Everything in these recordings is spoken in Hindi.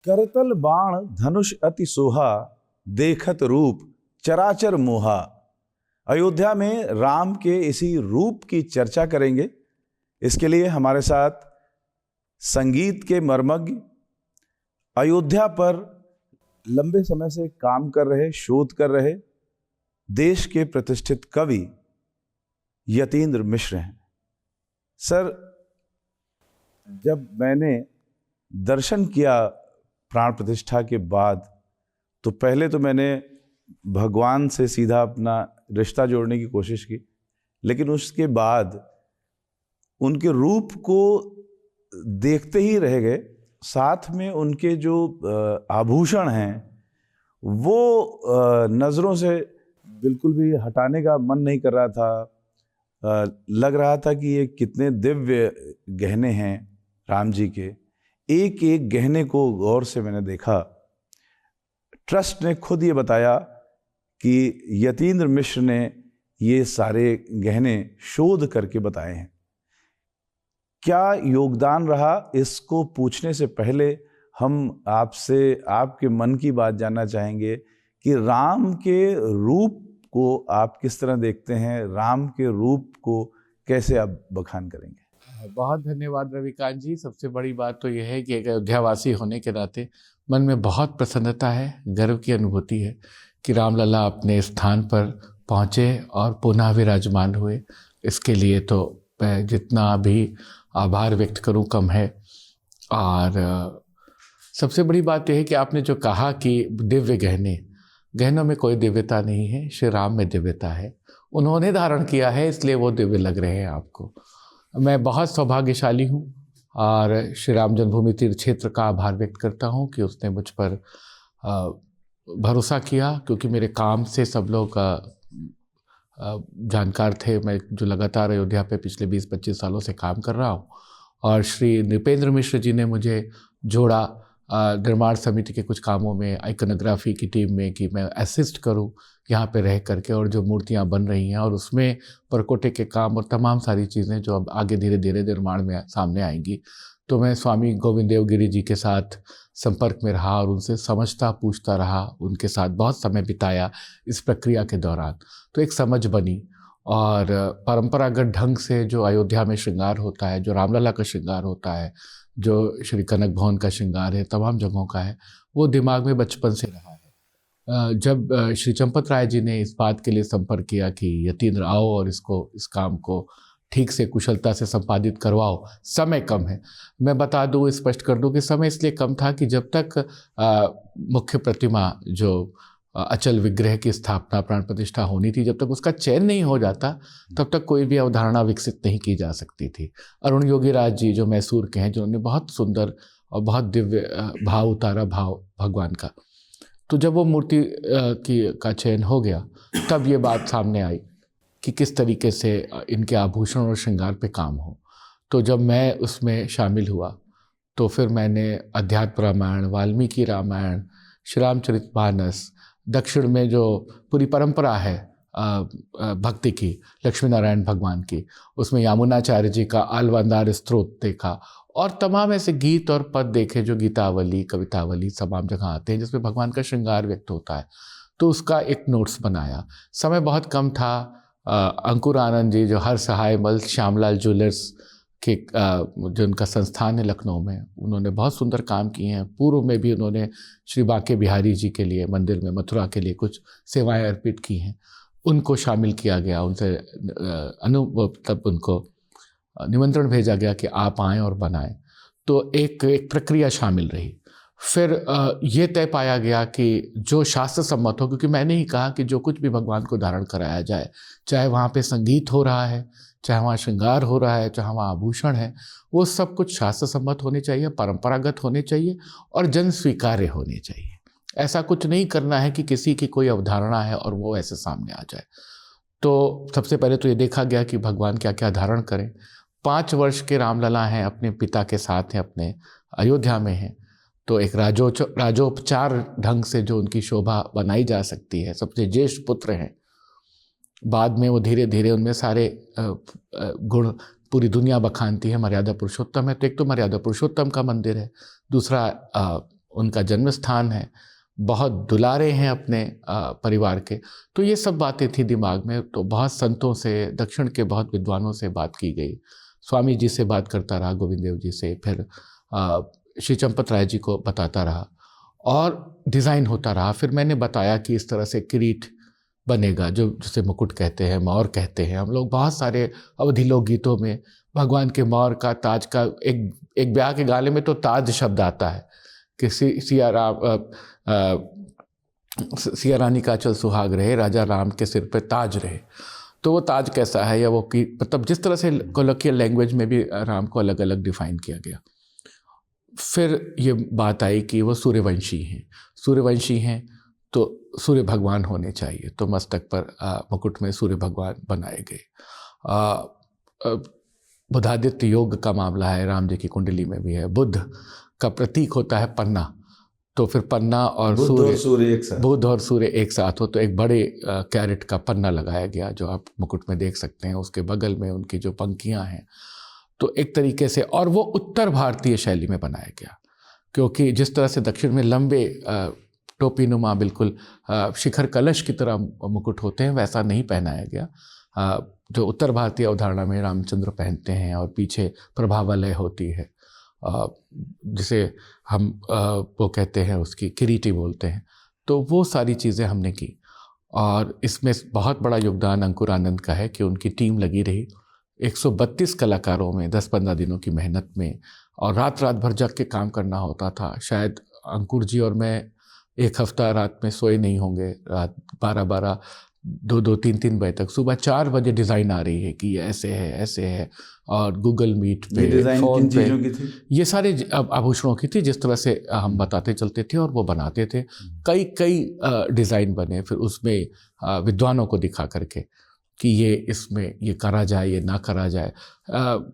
करतल बाण धनुष अति सोहा, देखत रूप चराचर मोहा। अयोध्या में राम के इसी रूप की चर्चा करेंगे। इसके लिए हमारे साथ संगीत के मर्मज्ञ, अयोध्या पर लंबे समय से काम कर रहे, शोध कर रहे देश के प्रतिष्ठित कवि यतीन्द्र मिश्र हैं। सर, जब मैंने दर्शन किया प्राण प्रतिष्ठा के बाद, तो पहले तो मैंने भगवान से सीधा अपना रिश्ता जोड़ने की कोशिश की, लेकिन उसके बाद उनके रूप को देखते ही रह गए। साथ में उनके जो आभूषण हैं वो नज़रों से बिल्कुल भी हटाने का मन नहीं कर रहा था। लग रहा था कि ये कितने दिव्य गहने हैं राम जी के। एक एक गहने को गौर से मैंने देखा। ट्रस्ट ने खुद ये बताया कि यतीन्द्र मिश्र ने ये सारे गहने शोध करके बताए हैं। क्या योगदान रहा, इसको पूछने से पहले हम आपसे आपके मन की बात जानना चाहेंगे कि राम के रूप को आप किस तरह देखते हैं, राम के रूप को कैसे आप बखान करेंगे? बहुत धन्यवाद रविकांत जी। सबसे बड़ी बात तो यह है कि एक अयोध्यावासी होने के नाते मन में बहुत प्रसन्नता है, गर्व की अनुभूति है कि रामलला अपने स्थान पर पहुँचे और पुनः विराजमान हुए। इसके लिए तो मैं जितना भी आभार व्यक्त करूं कम है। और सबसे बड़ी बात यह है कि आपने जो कहा कि दिव्य गहनों में कोई दिव्यता नहीं है, श्री राम में दिव्यता है। उन्होंने धारण किया है, इसलिए वो दिव्य लग रहे हैं आपको। मैं बहुत सौभाग्यशाली हूँ और श्री राम जन्मभूमि तीर्थ क्षेत्र का आभार व्यक्त करता हूँ कि उसने मुझ पर भरोसा किया, क्योंकि मेरे काम से सब लोग जानकार थे। मैं जो लगातार अयोध्या पे पिछले 20-25 सालों से काम कर रहा हूँ, और श्री नृपेंद्र मिश्र जी ने मुझे जोड़ा निर्माण समिति के कुछ कामों में, आइकनोग्राफी की टीम में, कि मैं असिस्ट करूँ यहाँ पे रह करके, और जो मूर्तियाँ बन रही हैं और उसमें परकोटे के काम और तमाम सारी चीज़ें जो अब आगे धीरे धीरे निर्माण में सामने आएंगी। तो मैं स्वामी गोविंद देव गिरी जी के साथ संपर्क में रहा और उनसे समझता पूछता रहा, उनके साथ बहुत समय बिताया इस प्रक्रिया के दौरान। तो एक समझ बनी, और परंपरागत ढंग से जो अयोध्या में श्रृंगार होता है, जो रामलला का श्रृंगार होता है, जो श्री कनक भवन का श्रृंगार है, तमाम जगहों का है, वो दिमाग में बचपन से रहा है। जब श्री चंपत राय जी ने इस बात के लिए संपर्क किया कि यतीन्द्र आओ और इस काम को ठीक से कुशलता से संपादित करवाओ, समय कम है। मैं बता दूँ, स्पष्ट कर दूँ कि समय इसलिए कम था कि जब तक मुख्य प्रतिमा जो अचल विग्रह की स्थापना प्राण प्रतिष्ठा होनी थी, जब तक उसका चयन नहीं हो जाता, तब तक कोई भी अवधारणा विकसित नहीं की जा सकती थी। अरुण योगीराज जी जो मैसूर के हैं, जिन्होंने बहुत सुंदर और बहुत दिव्य भाव उतारा, भाव भगवान का। तो जब वो मूर्ति का चयन हो गया, तब ये बात सामने आई कि किस तरीके से इनके आभूषण और श्रृंगार पे काम हो। तो जब मैं उसमें शामिल हुआ, तो फिर मैंने अध्यात्म रामायण, वाल्मीकि रामायण, श्री रामचरितमानस, दक्षिण में जो पूरी परंपरा है भक्ति की, लक्ष्मी नारायण भगवान की, उसमें यामुनाचार्य जी का आलवंदार स्तोत्र देखा, और तमाम ऐसे गीत और पद देखे जो गीतावली, कवितावली तमाम जगह आते हैं, जिसमें भगवान का श्रृंगार व्यक्त होता है। तो उसका एक नोट्स बनाया। समय बहुत कम था। अंकुर आनंद जी जो हर सहाय मल श्यामलाल ज्वेलर्स के जो उनका संस्थान है लखनऊ में, उन्होंने बहुत सुंदर काम किए हैं। पूर्व में भी उन्होंने श्री बांके बिहारी जी के लिए मंदिर में, मथुरा के लिए कुछ सेवाएं अर्पित की हैं। उनको शामिल किया गया, उनसे तब उनको निमंत्रण भेजा गया कि आप आएँ और बनाएं। तो एक प्रक्रिया शामिल रही। फिर ये तय पाया गया कि जो शास्त्र सम्मत हो, क्योंकि मैंने ही कहा कि जो कुछ भी भगवान को धारण कराया जाए, चाहे वहाँ पे संगीत हो रहा है, चाहे वहाँ श्रृंगार हो रहा है, चाहे वहाँ आभूषण है, वो सब कुछ शास्त्र सम्मत होने चाहिए, परंपरागत होने चाहिए और जन स्वीकार्य होने चाहिए। ऐसा कुछ नहीं करना है कि किसी की कोई अवधारणा है और वो ऐसे सामने आ जाए। तो सबसे पहले तो ये देखा गया कि भगवान क्या क्या धारण करें। 5 वर्ष के रामलला हैं, अपने पिता के साथ हैं, अपने अयोध्या में हैं। तो एक राजोपचार ढंग से जो उनकी शोभा बनाई जा सकती है, सबसे ज्येष्ठ पुत्र हैं। बाद में वो धीरे धीरे उनमें सारे गुण पूरी दुनिया बखानती है। मर्यादा पुरुषोत्तम है, तो एक तो मर्यादा पुरुषोत्तम का मंदिर है, दूसरा उनका जन्म स्थान है, बहुत दुलारे हैं अपने परिवार के। तो ये सब बातें थी दिमाग में। तो बहुत संतों से, दक्षिण के बहुत विद्वानों से बात की गई। स्वामी जी से बात करता रहा, गोविंद देव जी से, फिर श्री चंपत राय जी को बताता रहा और डिज़ाइन होता रहा। फिर मैंने बताया कि इस तरह से किरीट बनेगा, जो जिसे मुकुट कहते हैं, मौर कहते हैं। हम लोग बहुत सारे अवधि लोक गीतों में भगवान के मौर का, ताज का, एक ब्याह के गाने में तो ताज शब्द आता है कि सिया रानी का चल सुहाग रहे, राजा राम के सिर पे ताज रहे। तो वो ताज कैसा है, या वो कि मतलब जिस तरह से कोलोकियल लैंग्वेज में भी राम को अलग अलग डिफाइन किया गया। फिर ये बात आई कि वो सूर्यवंशी हैं। सूर्यवंशी हैं तो सूर्य भगवान होने चाहिए, तो मस्तक पर मुकुट में सूर्य भगवान बनाए गए। बुधादित्य योग का मामला है, राम जी की कुंडली में भी है। बुध का प्रतीक होता है पन्ना, तो फिर पन्ना और सूर्य एक साथ, बुध और सूर्य एक साथ हो तो एक बड़े कैरेट का पन्ना लगाया गया, जो आप मुकुट में देख सकते हैं। उसके बगल में उनकी जो पंखियां हैं, तो एक तरीके से, और वो उत्तर भारतीय शैली में बनाया गया, क्योंकि जिस तरह से दक्षिण में लंबे टोपी नुमा बिल्कुल शिखर कलश की तरह मुकुट होते हैं, वैसा नहीं पहनाया गया। जो उत्तर भारतीय अवधारणा में रामचंद्र पहनते हैं, और पीछे प्रभावलय होती है, जिसे हम वो कहते हैं, उसकी किरीटी बोलते हैं। तो वो सारी चीज़ें हमने की, और इसमें बहुत बड़ा योगदान अंकुर आनंद का है कि उनकी टीम लगी रही 132 कलाकारों में 10-15 दिनों की मेहनत में, और रात भर जग के काम करना होता था। शायद अंकुर जी और मैं एक हफ्ता रात में सोए नहीं होंगे, रात 12-12, 2-2, 3-3 बजे तक। सुबह 4 बजे डिज़ाइन आ रही है कि ये ऐसे है, ऐसे है, और गूगल मीट पे, फ़ोन पे, ये सारे आभूषणों की थी, जिस तरह से हम बताते चलते थे और वो बनाते थे। कई डिज़ाइन बने, फिर उसमें विद्वानों को दिखा करके कि ये इसमें ये करा जाए, ये ना करा जाए।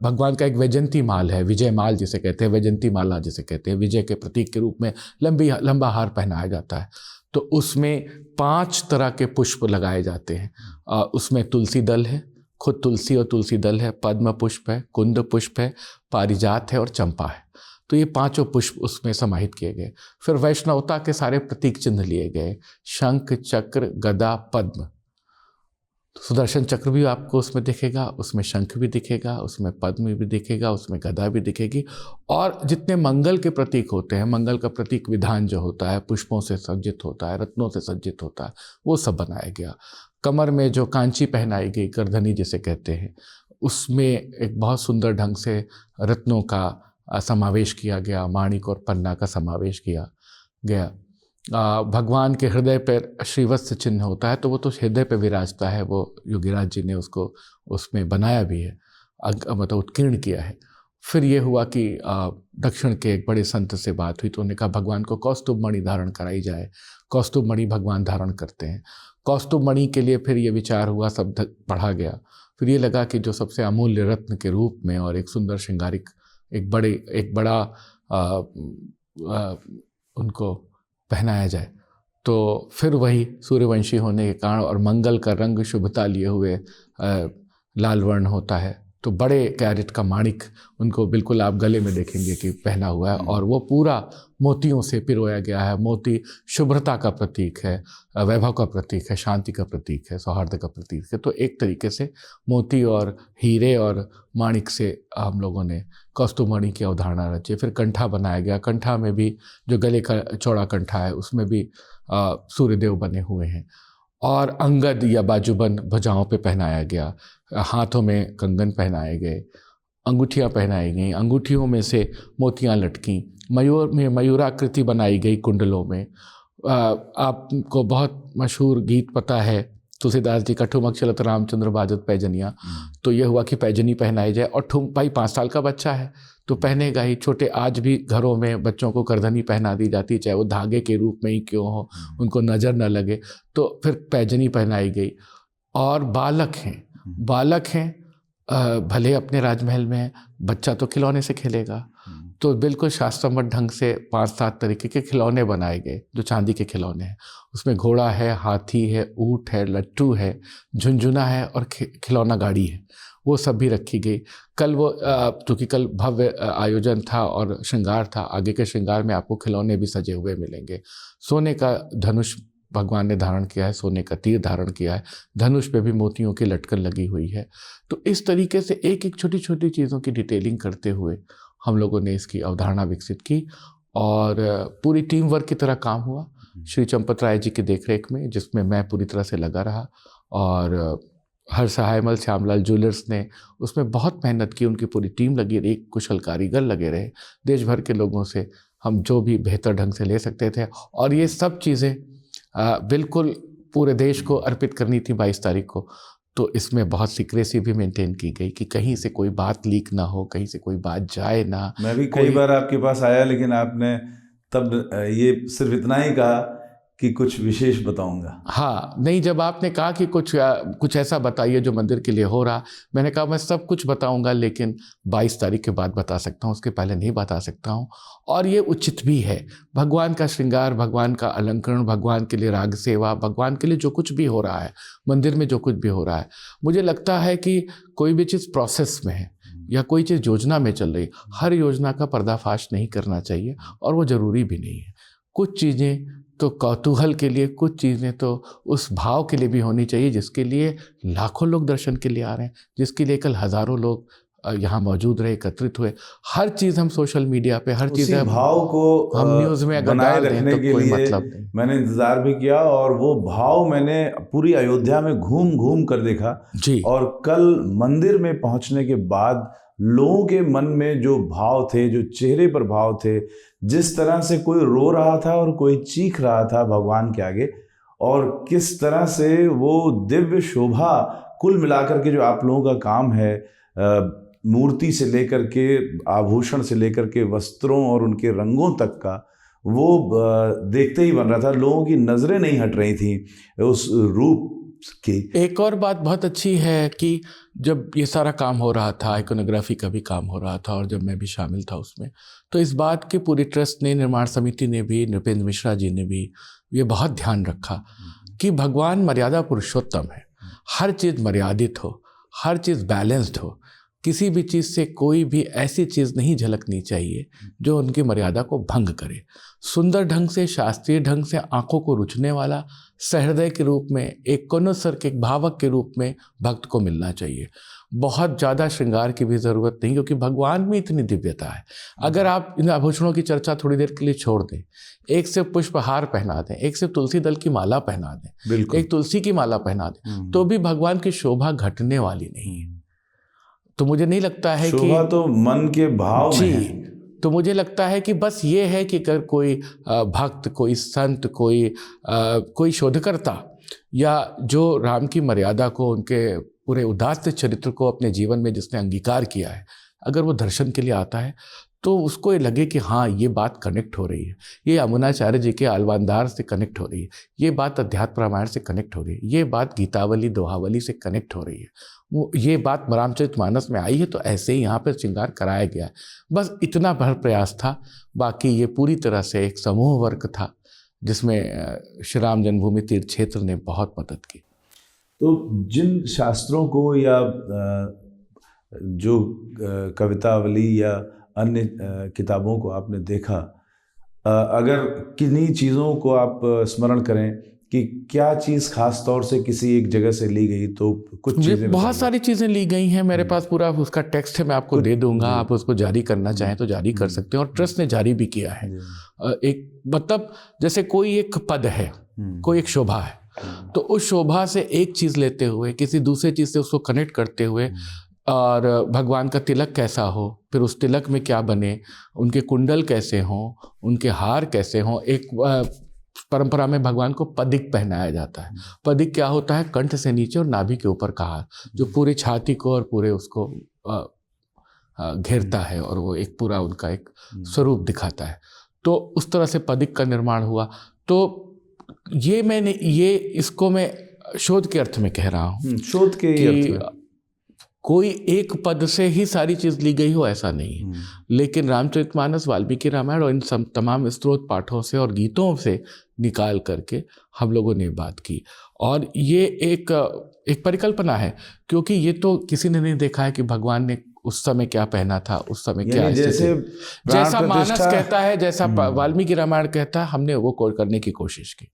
भगवान का एक वैजयंती माल है, विजय माल जिसे कहते हैं, वैजयंती माला जिसे कहते हैं, विजय के प्रतीक के रूप में लंबा हार पहनाया जाता है। तो उसमें 5 तरह के पुष्प लगाए जाते हैं। उसमें तुलसी दल है, खुद तुलसी और तुलसी दल है, पद्म पुष्प है, कुंद पुष्प है, पारिजात है और चंपा है। तो ये 5 पुष्प उसमें समाहित किए गए। फिर वैष्णवता के सारे प्रतीक चिन्ह लिए गए, शंख, चक्र, गदा, पद्म। सुदर्शन चक्र भी आपको उसमें दिखेगा, उसमें शंख भी दिखेगा, उसमें पद्म भी दिखेगा, उसमें गदा भी दिखेगी। और जितने मंगल के प्रतीक होते हैं, मंगल का प्रतीक विधान जो होता है, पुष्पों से सज्जित होता है, रत्नों से सज्जित होता है, वो सब बनाया गया। कमर में जो कांची पहनाई गई, करधनी जिसे कहते हैं, उसमें एक बहुत सुंदर ढंग से रत्नों का समावेश किया गया, माणिक और पन्ना का समावेश किया गया। भगवान के हृदय पर श्रीवत्स चिन्ह होता है, तो वो तो हृदय पे विराजता है, वो योगीराज जी ने उसको उसमें बनाया भी है, मतलब उत्कीर्ण किया है। फिर ये हुआ कि दक्षिण के एक बड़े संत से बात हुई, तो उन्होंने कहा भगवान को कौस्तुभ मणि धारण कराई जाए। कौस्तुभ मणि भगवान धारण करते हैं। कौस्तुभ मणि के लिए फिर ये विचार हुआ, सब पढ़ा गया। फिर ये लगा कि जो सबसे अमूल्य रत्न के रूप में और एक सुंदर श्रृंगारिक एक बड़ा उनको पहनाया जाए, तो फिर वही सूर्यवंशी होने के कारण और मंगल का रंग शुभता लिए हुए लाल वर्ण होता है, तो बड़े कैरेट का माणिक उनको बिल्कुल आप गले में देखेंगे कि पहना हुआ है, और वो पूरा मोतियों से पिरोया गया है। मोती शुभ्रता का प्रतीक है, वैभव का प्रतीक है, शांति का प्रतीक है, सौहार्द का प्रतीक है। तो एक तरीके से मोती और हीरे और माणिक से हम लोगों ने कौस्तुभ मणि की अवधारणा रची। फिर कंठा बनाया गया। कंठा में भी जो गले का चौड़ा कंठा है, उसमें भी सूर्यदेव बने हुए हैं, और अंगद या बाजूबंद भुजाओं पे पहनाया गया। हाथों में कंगन पहनाए गए, अंगूठियाँ पहनाई गई, अंगूठियों में से मोतियाँ लटकीं, मयूर में मयूराकृति बनाई गई कुंडलों में। आपको बहुत मशहूर गीत पता है तुलसीदास जी का, ठुमक चलत रामचंद्र बाजत पैजनिया। तो ये हुआ कि पैजनी पहनाई जाए, और भाई 5 साल का बच्चा है तो पहनेगा ही। छोटे आज भी घरों में बच्चों को करधनी पहना दी जाती, चाहे वो धागे के रूप में ही क्यों हो, उनको नज़र न लगे, तो फिर पैजनी पहनाई गई। और बालक हैं भले अपने राजमहल में है, बच्चा तो खिलौने से खेलेगा, तो बिल्कुल शास्त्रमत ढंग से 5-7 तरीके के खिलौने बनाए गए, जो चांदी के खिलौने हैं। उसमें घोड़ा है, हाथी है, ऊँट है, लट्टू है, झुनझुना है और खिलौना गाड़ी है। वो सब भी रखी गई। कल वो क्योंकि कल भव्य आयोजन था और श्रृंगार था, आगे के श्रृंगार में आपको खिलौने भी सजे हुए मिलेंगे। सोने का धनुष भगवान ने धारण किया है, सोने का तीर धारण किया है, धनुष पे भी मोतियों की लटकन लगी हुई है। तो इस तरीके से एक एक छोटी छोटी चीज़ों की डिटेलिंग करते हुए हम लोगों ने इसकी अवधारणा विकसित की और पूरी टीम वर्क की तरह काम हुआ श्री चंपत राय जी की देखरेख में, जिसमें मैं पूरी तरह से लगा रहा और हर सहायमल श्यामलाल ज्वेलर्स ने उसमें बहुत मेहनत की, उनकी पूरी टीम लगी रही, कुशल कारीगर लगे रहे, देश भर के लोगों से हम जो भी बेहतर ढंग से ले सकते थे। और ये सब चीज़ें बिल्कुल पूरे देश को अर्पित करनी थी 22 तारीख को। तो इसमें बहुत सीक्रेसी भी मेंटेन की गई कि कहीं से कोई बात लीक ना हो, कहीं से कोई बात जाए ना। मैं भी कई बार आपके पास आया, लेकिन आपने तब ये सिर्फ इतना ही कहा कि कुछ विशेष बताऊंगा। हाँ, नहीं, जब आपने कहा कि कुछ ऐसा बताइए जो मंदिर के लिए हो रहा, मैंने कहा मैं सब कुछ बताऊंगा, लेकिन 22 तारीख के बाद बता सकता हूँ, उसके पहले नहीं बता सकता हूँ। और ये उचित भी है। भगवान का श्रृंगार, भगवान का अलंकरण, भगवान के लिए राग सेवा, भगवान के लिए जो कुछ भी हो रहा है, मंदिर में जो कुछ भी हो रहा है, मुझे लगता है कि कोई भी चीज़ प्रोसेस में है या कोई चीज़ योजना में चल रही, हर योजना का पर्दाफाश नहीं करना चाहिए और वो ज़रूरी भी नहीं है। कुछ चीज़ें तो कौतूहल के लिए, कुछ चीज़ें तो उस भाव के लिए भी होनी चाहिए जिसके लिए लाखों लोग दर्शन के लिए आ रहे हैं, जिसके लिए कल हज़ारों लोग यहाँ मौजूद रहे, एकत्रित हुए। हर चीज़ हम सोशल मीडिया पे, हर चीज़ भाव को हम न्यूज़ में अगर बनाए डाल दें रखने तो के कोई लिए मतलब नहीं। मैंने इंतज़ार भी किया और वो भाव मैंने पूरी अयोध्या में घूम घूम कर देखा जी। और कल मंदिर में पहुंचने के बाद लोगों के मन में जो भाव थे, जो चेहरे पर भाव थे, जिस तरह से कोई रो रहा था और कोई चीख रहा था भगवान के आगे, और किस तरह से वो दिव्य शोभा, कुल मिलाकर के जो आप लोगों का काम है, मूर्ति से लेकर के आभूषण से लेकर के वस्त्रों और उनके रंगों तक का, वो देखते ही बन रहा था। लोगों की नज़रें नहीं हट रही थी उस रूप की। एक और बात बहुत अच्छी है कि जब ये सारा काम हो रहा था, आइकोनोग्राफी का भी काम हो रहा था और जब मैं भी शामिल था उसमें, तो इस बात की पूरी ट्रस्ट ने, निर्माण समिति ने भी, नृपेंद्र मिश्रा जी ने भी ये बहुत ध्यान रखा कि भगवान मर्यादा पुरुषोत्तम है। हर चीज़ मर्यादित हो, हर चीज़ बैलेंस्ड हो, किसी भी चीज़ से कोई भी ऐसी चीज़ नहीं झलकनी चाहिए जो उनकी मर्यादा को भंग करे। सुंदर ढंग से, शास्त्रीय ढंग से, आंखों को रुचने वाला, सहृदय के रूप में, एक कोनोसर के, एक भावक के रूप में भक्त को मिलना चाहिए। बहुत ज़्यादा श्रृंगार की भी ज़रूरत नहीं, क्योंकि भगवान में इतनी दिव्यता है। अगर आप इन आभूषणों की चर्चा थोड़ी देर के लिए छोड़ दें, एक से पुष्पहार पहना दें, एक से तुलसी दल की माला पहना दें, एक तुलसी की माला पहना दें, तो भी भगवान की शोभा घटने वाली नहीं है। तो मुझे नहीं लगता है कि शोभा तो मन के भाव में है। तो मुझे लगता है कि बस ये है कि अगर कोई भक्त, कोई संत, कोई शोधकर्ता या जो राम की मर्यादा को, उनके पूरे उदात्त चरित्र को अपने जीवन में जिसने अंगीकार किया है, अगर वो दर्शन के लिए आता है तो उसको ये लगे कि हाँ, ये बात कनेक्ट हो रही है, ये यमुनाचार्य जी के आलवानदार से कनेक्ट हो रही है, ये बात अध्यात्म रामायण से कनेक्ट हो रही है, ये बात गीतावली, दोहावली से कनेक्ट हो रही है, वो ये बात रामचरितमानस में आई है, तो ऐसे ही यहाँ पर श्रृंगार कराया गया है। बस इतना भर प्रयास था। बाकी ये पूरी तरह से एक समूह वर्क था जिसमें श्री राम जन्मभूमि तीर्थ क्षेत्र ने बहुत मदद की। तो जिन शास्त्रों को या जो कवितावली या अन्य किताबों को आपने देखा, अगर किन्हीं चीज़ों को आप स्मरण करें कि क्या चीज़ खास तौर से किसी एक जगह से ली गई, तो कुछ चीज़ें बहुत सारी चीज़ें ली गई हैं। मेरे पास पूरा उसका टेक्स्ट है, मैं आपको दे दूंगा, आप उसको जारी करना चाहें तो जारी कर सकते हैं, और ट्रस्ट ने जारी भी किया है। एक मतलब जैसे कोई एक पद है, कोई एक शोभा है, तो उस शोभा से एक चीज़ लेते हुए किसी दूसरे चीज़ से उसको कनेक्ट करते हुए, और भगवान का तिलक कैसा हो, फिर उस तिलक में क्या बने, उनके कुंडल कैसे हों, उनके हार कैसे हों। एक परंपरा में भगवान को पदिक पहनाया जाता है। पदिक क्या होता है? कंठ से नीचे और नाभि के ऊपर का हार, जो पूरी छाती को और पूरे उसको घेरता है और वो एक पूरा उनका एक स्वरूप दिखाता है। तो उस तरह से पदिक का निर्माण हुआ। तो ये इसको मैं शोध के अर्थ में कह रहा हूँ, शोध के अर्थ में कोई एक पद से ही सारी चीज़ ली गई हो ऐसा नहीं है, लेकिन रामचरितमानस, वाल्मीकि रामायण और इन सब तमाम स्त्रोत पाठों से और गीतों से निकाल करके हम लोगों ने बात की। और ये एक परिकल्पना है, क्योंकि ये तो किसी ने नहीं देखा है कि भगवान ने उस समय क्या पहना था, उस समय क्या जैसा मानस कहता है, जैसा वाल्मीकि रामायण कहता है, हमने वो करने की कोशिश की।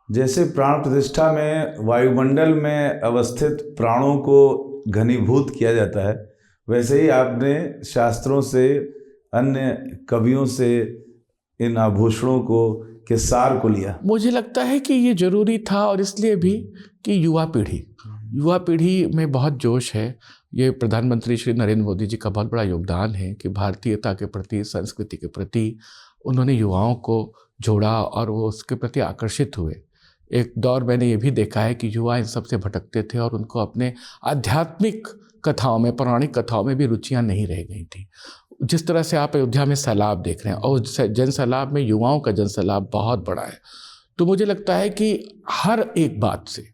जैसे प्राण प्रतिष्ठा में वायुमंडल में अवस्थित प्राणों को घनीभूत किया जाता है, वैसे ही आपने शास्त्रों से, अन्य कवियों से इन आभूषणों को के सार को लिया। मुझे लगता है कि ये जरूरी था, और इसलिए भी कि युवा पीढ़ी में बहुत जोश है। ये प्रधानमंत्री श्री नरेंद्र मोदी जी का बहुत बड़ा योगदान है कि भारतीयता के प्रति, संस्कृति के प्रति उन्होंने युवाओं को जोड़ा और वो उसके प्रति आकर्षित हुए। एक दौर मैंने ये भी देखा है कि युवा इन सबसे भटकते थे और उनको अपने आध्यात्मिक कथाओं में, पौराणिक कथाओं में भी रुचियां नहीं रह गई थी। जिस तरह से आप अयोध्या में सैलाब देख रहे हैं, और जन सैलाब में युवाओं का जन सैलाब बहुत बड़ा है। तो मुझे लगता है कि हर एक बात से,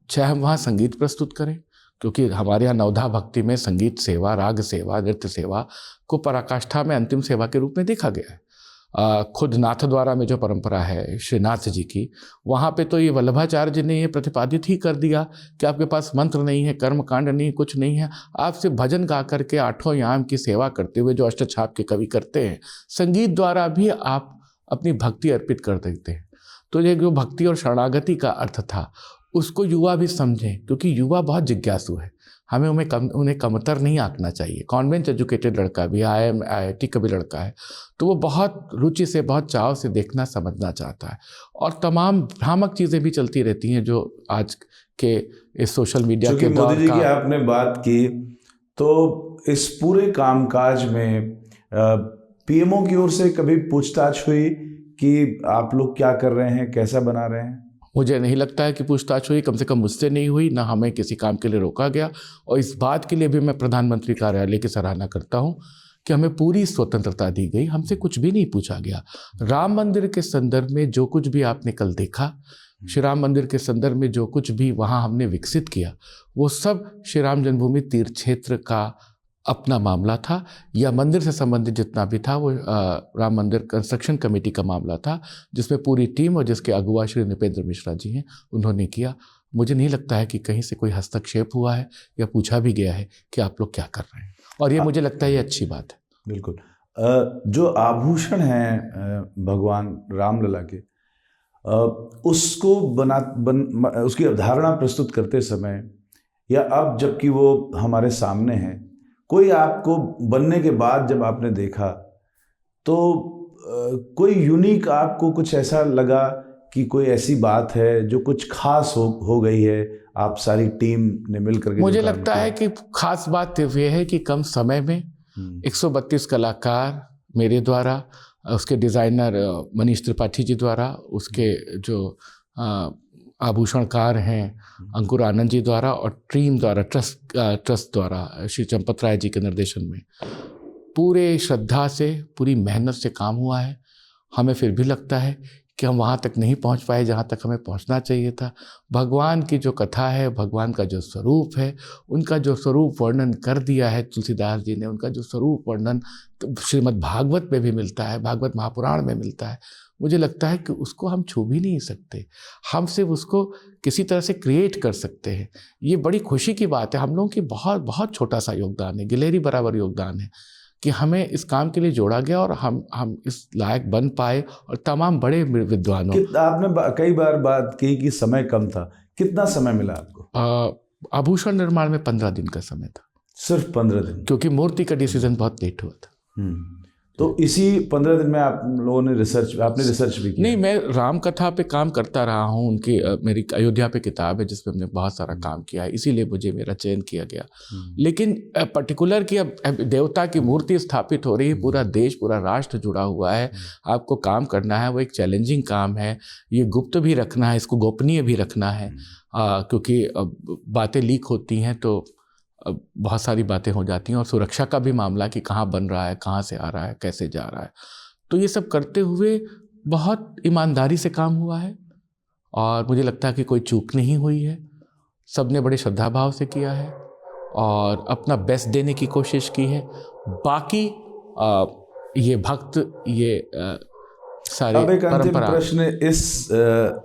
चाहे हम वहाँ संगीत प्रस्तुत करें, क्योंकि हमारे यहाँ नवधा भक्ति में संगीत सेवा, राग सेवा, नृत्य सेवा को पराकाष्ठा में अंतिम सेवा के रूप में देखा गया है। खुद नाथ द्वारा में जो परंपरा है श्रीनाथ जी की, वहाँ पे तो ये वल्लभाचार्य जी ने ये प्रतिपादित ही कर दिया कि आपके पास मंत्र नहीं है, कर्म कांड नहीं, कुछ नहीं है, आप सिर्फ भजन गा करके आठों याम की सेवा करते हुए, जो अष्टछाप के कवि करते हैं, संगीत द्वारा भी आप अपनी भक्ति अर्पित कर देते हैं। तो ये जो भक्ति और शरणागति का अर्थ था, उसको युवा भी समझें, क्योंकि युवा बहुत जिज्ञासु है। हमें उन्हें कमतर नहीं आंकना चाहिए। कॉन्वेंट एजुकेटेड लड़का भी, IIT का भी लड़का है, तो वो बहुत रुचि से, बहुत चाव से देखना समझना चाहता है। और तमाम भ्रामक चीज़ें भी चलती रहती हैं जो आज के इस सोशल मीडिया के दौर मोदी जी की आपने बात की, तो इस पूरे कामकाज में पीएमओ की ओर से कभी पूछताछ हुई कि आप लोग क्या कर रहे हैं, कैसा बना रहे हैं? मुझे नहीं लगता है कि पूछताछ हुई, कम से कम मुझसे नहीं हुई, ना हमें किसी काम के लिए रोका गया। और इस बात के लिए भी मैं प्रधानमंत्री कार्यालय की सराहना करता हूं कि हमें पूरी स्वतंत्रता दी गई, हमसे कुछ भी नहीं पूछा गया। राम मंदिर के संदर्भ में जो कुछ भी आपने कल देखा, श्री राम मंदिर के संदर्भ में जो कुछ भी वहाँ हमने विकसित किया, वो सब श्री राम जन्मभूमि तीर्थ क्षेत्र का अपना मामला था, या मंदिर से संबंधित जितना भी था वो राम मंदिर कंस्ट्रक्शन कमेटी का मामला था, जिसमें पूरी टीम और जिसके अगुवा श्री नृपेंद्र मिश्रा जी हैं, उन्होंने किया। मुझे नहीं लगता है कि कहीं से कोई हस्तक्षेप हुआ है या पूछा भी गया है कि आप लोग क्या कर रहे हैं, और ये मुझे लगता है ये अच्छी बात है। बिल्कुल। जो आभूषण हैं भगवान रामलला के, उसको उसकी अवधारणा प्रस्तुत करते समय, या अब जबकि वो हमारे सामने हैं, कोई आपको बनने के बाद जब आपने देखा तो कोई यूनिक आपको कुछ ऐसा लगा कि कोई ऐसी बात है जो कुछ खास हो गई है, आप सारी टीम ने मिलकर के? मुझे लगता है कि खास बात ये है कि कम समय में 132 कलाकार मेरे द्वारा, उसके डिज़ाइनर मनीष त्रिपाठी जी द्वारा, उसके जो आभूषणकार हैं अंकुर आनंद जी द्वारा, और टीम द्वारा, ट्रस्ट द्वारा श्री चंपत राय जी के निर्देशन में पूरे श्रद्धा से, पूरी मेहनत से काम हुआ है। हमें फिर भी लगता है कि हम वहाँ तक नहीं पहुँच पाए जहाँ तक हमें पहुँचना चाहिए था। भगवान की जो कथा है, भगवान का जो स्वरूप है, उनका जो स्वरूप वर्णन कर दिया है तुलसीदास जी ने, उनका जो स्वरूप वर्णन तो श्रीमद् भागवत में भी मिलता है, भागवत महापुराण में मिलता है। मुझे लगता है कि उसको हम छू भी नहीं सकते, हम सिर्फ उसको किसी तरह से क्रिएट कर सकते हैं। ये बड़ी खुशी की बात है। हम लोगों की बहुत बहुत छोटा सा योगदान है, गिलहरी बराबर योगदान है कि हमें इस काम के लिए जोड़ा गया और हम इस लायक बन पाए। और तमाम बड़े विद्वानों, आपने कई बार बात की कि समय कम था, कितना समय मिला आपको? आभूषण निर्माण में 15 दिन का समय था। सिर्फ 15 दिन? क्योंकि मूर्ति का डिसीजन बहुत लेट हुआ था। तो इसी 15 दिन में आप लोगों ने आपने रिसर्च भी की? नहीं, मैं राम कथा पे काम करता रहा हूँ। उनकी मेरी अयोध्या पे किताब है जिसपे हमने बहुत सारा काम किया है, इसीलिए मुझे मेरा चयन किया गया। लेकिन पर्टिकुलर कि अब देवता की मूर्ति स्थापित हो रही है, पूरा देश, पूरा राष्ट्र जुड़ा हुआ है, आपको काम करना है, वो एक चैलेंजिंग काम है। ये गुप्त भी रखना है, इसको गोपनीय भी रखना है, क्योंकि बातें लीक होती हैं तो बहुत सारी बातें हो जाती हैं। और सुरक्षा का भी मामला कि कहाँ बन रहा है, कहाँ से आ रहा है, कैसे जा रहा है। तो ये सब करते हुए बहुत ईमानदारी से काम हुआ है, और मुझे लगता है कि कोई चूक नहीं हुई है। सब ने बड़े श्रद्धा भाव से किया है, और अपना बेस्ट देने की कोशिश की है। बाकी ये भक्त, ये सारे अब एक अंतिम परंपरा। प्रश्न इस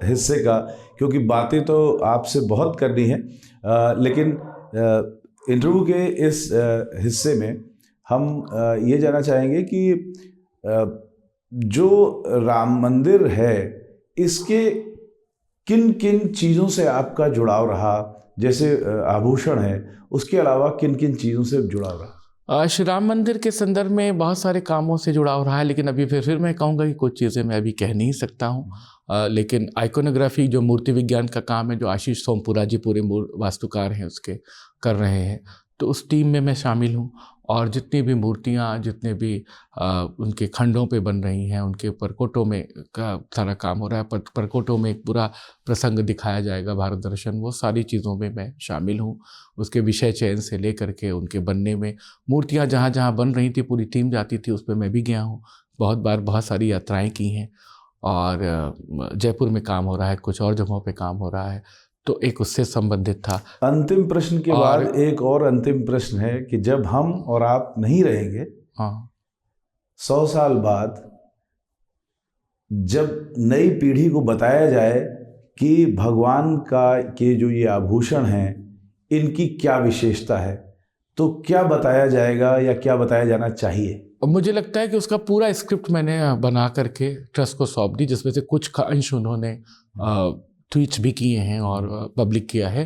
हिस्से का, क्योंकि बातें तो आपसे बहुत करनी है, लेकिन इंटरव्यू के इस हिस्से में हम ये जानना चाहेंगे कि जो राम मंदिर है इसके किन किन चीज़ों से आपका जुड़ाव रहा, जैसे आभूषण है, उसके अलावा किन किन चीज़ों से जुड़ाव रहा? श्री राम मंदिर के संदर्भ में बहुत सारे कामों से जुड़ाव रहा है, लेकिन अभी फिर मैं कहूँगा कि कुछ चीज़ें मैं अभी कह नहीं सकता हूँ। लेकिन आइकोनोग्राफी जो मूर्ति विज्ञान का काम है, जो आशीष सोमपुरा जी पूरे वास्तुकार हैं उसके कर रहे हैं, तो उस टीम में मैं शामिल हूँ। और जितनी भी मूर्तियाँ, जितने भी उनके खंडों पे बन रही हैं, उनके परकोटों में का सारा काम हो रहा है। परकोटों में एक पूरा प्रसंग दिखाया जाएगा, भारत दर्शन, वो सारी चीज़ों में मैं शामिल हूँ। उसके विषय चयन से लेकर के उनके बनने में, मूर्तियाँ जहाँ जहाँ बन रही थी पूरी टीम जाती थी, उस पर मैं भी गया हूँ बहुत बार, बहुत सारी यात्राएँ की हैं। और जयपुर में काम हो रहा है, कुछ और जगहों पे काम हो रहा है, तो एक उससे संबंधित था। अंतिम प्रश्न के बाद एक और अंतिम प्रश्न है कि जब हम और आप नहीं रहेंगे, हाँ, 100 साल बाद जब नई पीढ़ी को बताया जाए कि भगवान का के जो ये आभूषण हैं इनकी क्या विशेषता है, तो क्या बताया जाएगा या क्या बताया जाना चाहिए? मुझे लगता है कि उसका पूरा स्क्रिप्ट मैंने बना करके ट्रस्ट को सौंप दी, जिसमें से कुछ अंश उन्होंने ट्वीट्स भी किए हैं और पब्लिक किया है।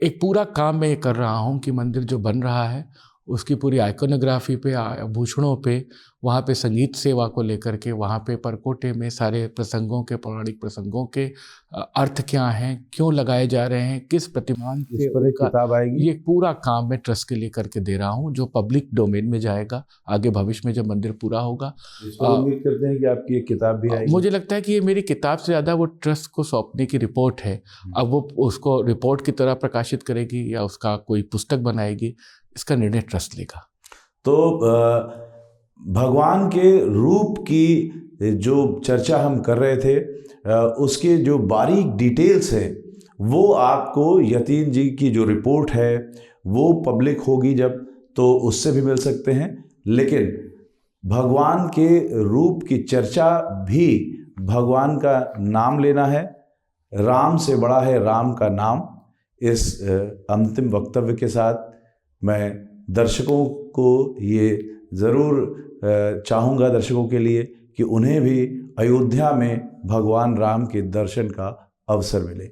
एक पूरा काम मैं ये कर रहा हूँ कि मंदिर जो बन रहा है उसकी पूरी आइकोनोग्राफी पे, आभूषणों पे, वहाँ पे संगीत सेवा को लेकर के, वहाँ पे परकोटे में सारे प्रसंगों के, पौराणिक प्रसंगों के अर्थ क्या हैं, क्यों लगाए जा रहे हैं, किस प्रतिमान इस पर एक किताब आएगी। ये पूरा काम मैं ट्रस्ट के लिए करके दे रहा हूँ, जो पब्लिक डोमेन में जाएगा आगे भविष्य में जब मंदिर पूरा होगा। उम्मीद करते हैं कि आपकी एक किताब भी आएगी। मुझे लगता है कि ये मेरी किताब से ज़्यादा वो ट्रस्ट को सौंपने की रिपोर्ट है। अब वो उसको रिपोर्ट की तरह प्रकाशित करेगी या उसका कोई पुस्तक बनाएगी, इसका निर्णय ट्रस्ट लेगा। तो भगवान के रूप की जो चर्चा हम कर रहे थे, उसके जो बारीक डिटेल्स है वो आपको यतीन जी की जो रिपोर्ट है वो पब्लिक होगी जब, तो उससे भी मिल सकते हैं। लेकिन भगवान के रूप की चर्चा भी भगवान का नाम लेना है, राम से बड़ा है राम का नाम। इस अंतिम वक्तव्य के साथ मैं दर्शकों को ये ज़रूर चाहूँगा, दर्शकों के लिए, कि उन्हें भी अयोध्या में भगवान राम के दर्शन का अवसर मिले।